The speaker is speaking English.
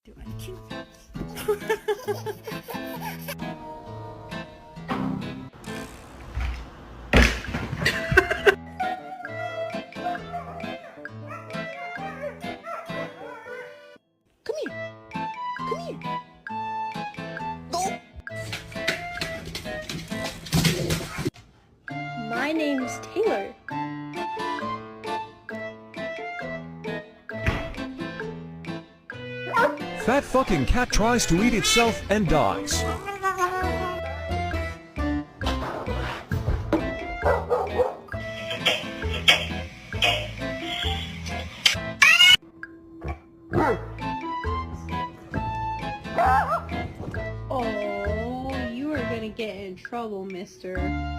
Do I cute? Come here. Come here. Go. My name's Taylor. That fucking cat tries to eat itself and dies. Oh, you are gonna get in trouble, mister.